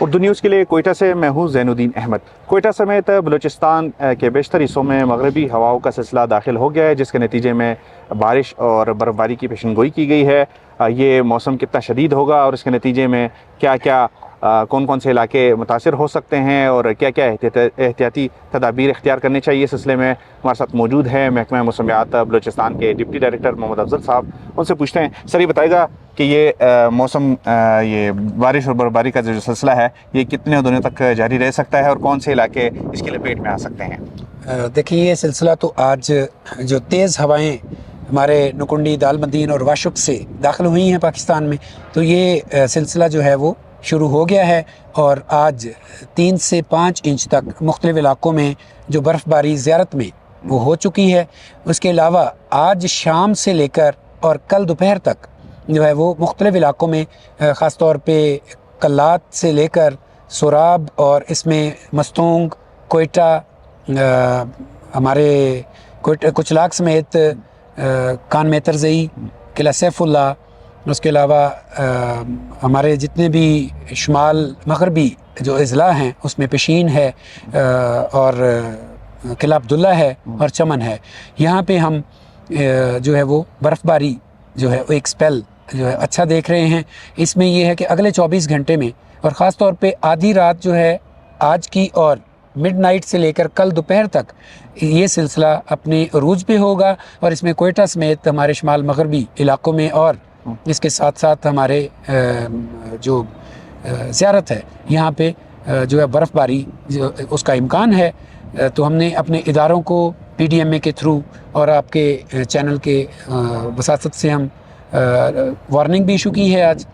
Urdu news के लिए कोयटा से मैं हूँ ज़ैनुद्दीन अहमद। कोयटा समेत बलूचिस्तान के बेशतर हिस्सों में मगरबी हवाओं का सिलसिला दाखिल हो गया है, जिसके नतीजे में बारिश और बर्फ़बारी की पेशनगोई की गई है। ये मौसम कितना शदीद होगा और इसके नतीजे में क्या क्या कौन कौन से इलाके मुतासिर हो सकते हैं और क्या क्या एहतियाती तदाबीर इख्तियार करनी चाहिए, इस सिलसिले में हमारे साथ मौजूद है महकमा मौसमियात बलूचिस्तान के डिप्टी डायरेक्टर मोहम्मद अफजल साहब। उनसे पूछते हैं, सर ये बताएगा कि ये मौसम ये बारिश और बर्फबारी का जो सिलसिला है ये कितने दिनों तक जारी रह सकता है और कौन से इलाके इसकी लपेट में आ सकते हैं? देखिए, ये सिलसिला तो आज जो तेज़ हवाएं हमारे नुकुंडी, दालमदीन और वाशुक से दाखिल हुई हैं पाकिस्तान में, तो ये सिलसिला जो है वो शुरू हो गया है और आज 3 से 5 इंच तक मुख्तलिफ़ इलाकों में जो बर्फ़बारी ज़ियारत में वो हो चुकी है। उसके अलावा आज शाम से लेकर और कल दोपहर तक जो है वो मुख्तलिफ़ इलाकों में ख़ास तौर पे कल्लात से लेकर सोराब और इसमें मस्तूंग, कोयटा, हमारे कोयटा कुचलाक समेत कान में तरज़ई, किला सैफुल्ला, उसके अलावा हमारे जितने भी शुमाल मगरबी जो अज़ला हैं उसमें पेशीन है और किला अब्दुल्ला है और चमन है। यहाँ पे हम जो है वो बर्फ़बारी जो है वो एक स्पेल जो है अच्छा देख रहे हैं। इसमें ये है कि अगले 24 घंटे में और ख़ास तौर पे आधी रात जो है आज की और मिडनाइट से लेकर कल दोपहर तक ये सिलसिला अपने अरूज पे होगा और इसमें कोयटा समेत हमारे शुमाल मगरबी इलाकों में और इसके साथ साथ हमारे जो ज़ियारत है यहाँ पे जो है बर्फ़बारी जो उसका इम्कान है। तो हमने अपने इदारों को PDMA के थ्रू और आपके चैनल के वसासत से हम वार्निंग भी इशू की है। आज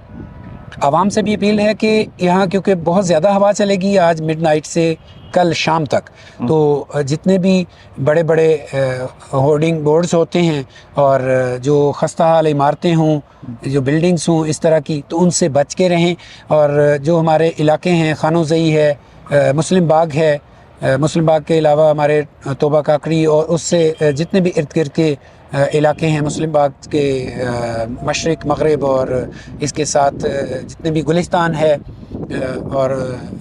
आवाम से भी अपील है कि यहाँ क्योंकि बहुत ज़्यादा हवा चलेगी आज मिडनाइट से कल शाम तक, तो जितने भी बड़े बड़े होर्डिंग बोर्ड्स होते हैं और जो खस्ता हाल इमारतें हों, जो बिल्डिंग्स हों इस तरह की, तो उनसे बच के रहें। और जो हमारे इलाके हैं, खानोज़ई है, मुस्लिम बाग है, मुस्लिम बाग के अलावा हमारे तोबा काकड़ी और उससे जितने भी इर्द गिर्द के इलाके हैं, मुस्लिम बाग के मशरिक़ मगरिब और इसके साथ जितने भी गुलिस्तान है और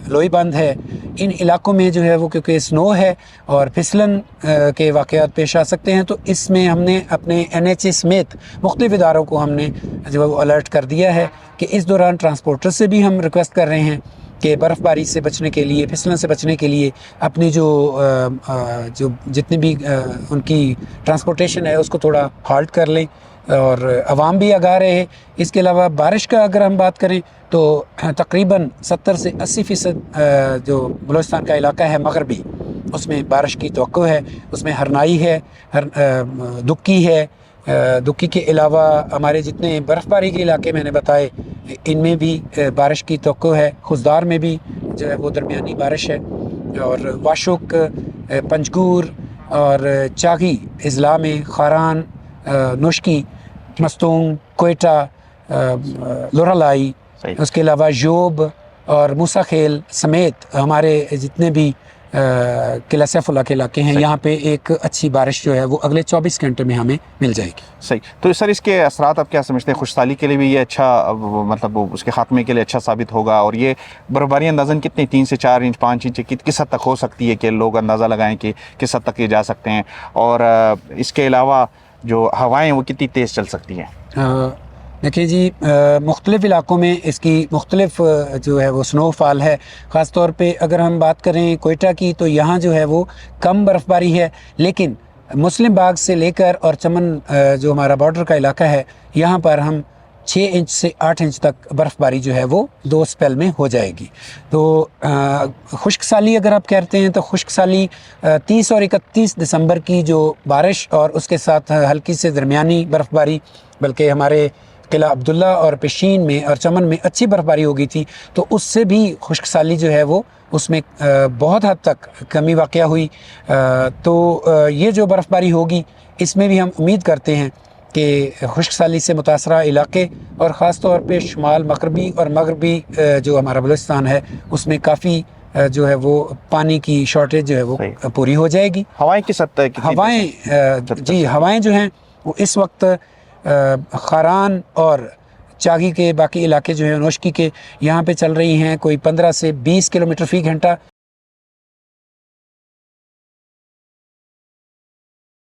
लोई बंद है, इन इलाकों में जो है वो क्योंकि स्नो है और फिसलन के वाक़यात पेश आ सकते हैं, तो इसमें हमने अपने NHA समेत मुख्तलिफ़ इदारों को हमने जो है वो अलर्ट कर दिया है कि इस दौरान ट्रांसपोर्टर से भी हम रिक्वेस्ट कर रहे हैं कि बर्फ़बारी से बचने के लिए, फिसलन से बचने के लिए अपनी जो जितनी भी उनकी ट्रांसपोर्टेशन है उसको थोड़ा हाल्ट कर लें और आवाम भी आगाह रहे। इसके अलावा बारिश का अगर हम बात करें तो तकरीबन 70 से 80% जो बलूचिस्तान का इलाका है मगरबी, उसमें बारिश की तवक्को है। उसमें हरनाई है, दुक्की है, दुक्की के अलावा हमारे जितने बर्फ़बारी के इलाके मैंने बताए इनमें भी बारिश की तवक्को है। खुजदार में भी जो है वो दरमियानी बारिश है और वाशुक, पंजगूर और चागी अज़ला में खारान, नुश्की, मस्तूंग, कोयटा, लोरालाई, उसके अलावा जोब और मूसा खेल समेत हमारे जितने भी किला सैफुल्ला के इलाके हैं, यहाँ पे एक अच्छी बारिश जो है वो अगले 24 घंटे में हमें मिल जाएगी। सही। तो सर इसके असरात आप क्या समझते हैं? खुशहाली के लिए भी ये अच्छा, मतलब उसके खात्मे के लिए अच्छा साबित होगा? और ये बर्फबारी अंदाज़न कितनी, 3 से 4 इंच, 5 इंच किस हद तक हो सकती है कि लोग अंदाज़ा लगाएं कि किस हद तक ये जा सकते हैं? और इसके अलावा जो हवाएँ वो कितनी तेज़ चल सकती हैं? देखिए जी, मुख्तलिफ़ इलाकों में इसकी मुख्तलिफ जो है वो स्नोफॉल है। ख़ास तौर पे अगर हम बात करें कोयटा की, तो यहाँ जो है वो कम बर्फ़बारी है, लेकिन मुस्लिम बाग से लेकर और चमन जो हमारा बॉर्डर का इलाका है, यहाँ पर हम 6 इंच से 8 इंच तक बर्फ़बारी जो है वो 2 स्पेल में हो जाएगी। तो खुश्क साली अगर आप कहते हैं तो खुश्क साली 30 और 31 दिसंबर की जो बारिश और उसके साथ हल्की से दरमियानी बर्फ़बारी, बल्कि हमारे किला अब्दुल्ला और पेशीन में और चमन में अच्छी बर्फ़बारी हो गई थी, तो उससे भी खुश्क साली जो है वो उसमें बहुत हद तक कमी वाक़या हुई। तो ये जो बर्फ़बारी होगी इसमें भी हम उम्मीद करते हैं कि खुश्क साली से मुतासरा इलाके और ख़ास तौर पे शुमाल मगरबी और मगरबी जो हमारा बलूचिस्तान है उसमें काफ़ी जो है वो पानी की शॉर्टेज जो है वो पूरी हो जाएगी। हवाएं किस हद तक? हवाएं जी, हवाएं जो हैं वो इस वक्त खारान और चागी के बाकी इलाके जो है नौशकी के यहाँ पे चल रही हैं कोई 15 से 20 किलोमीटर फ़ी घंटा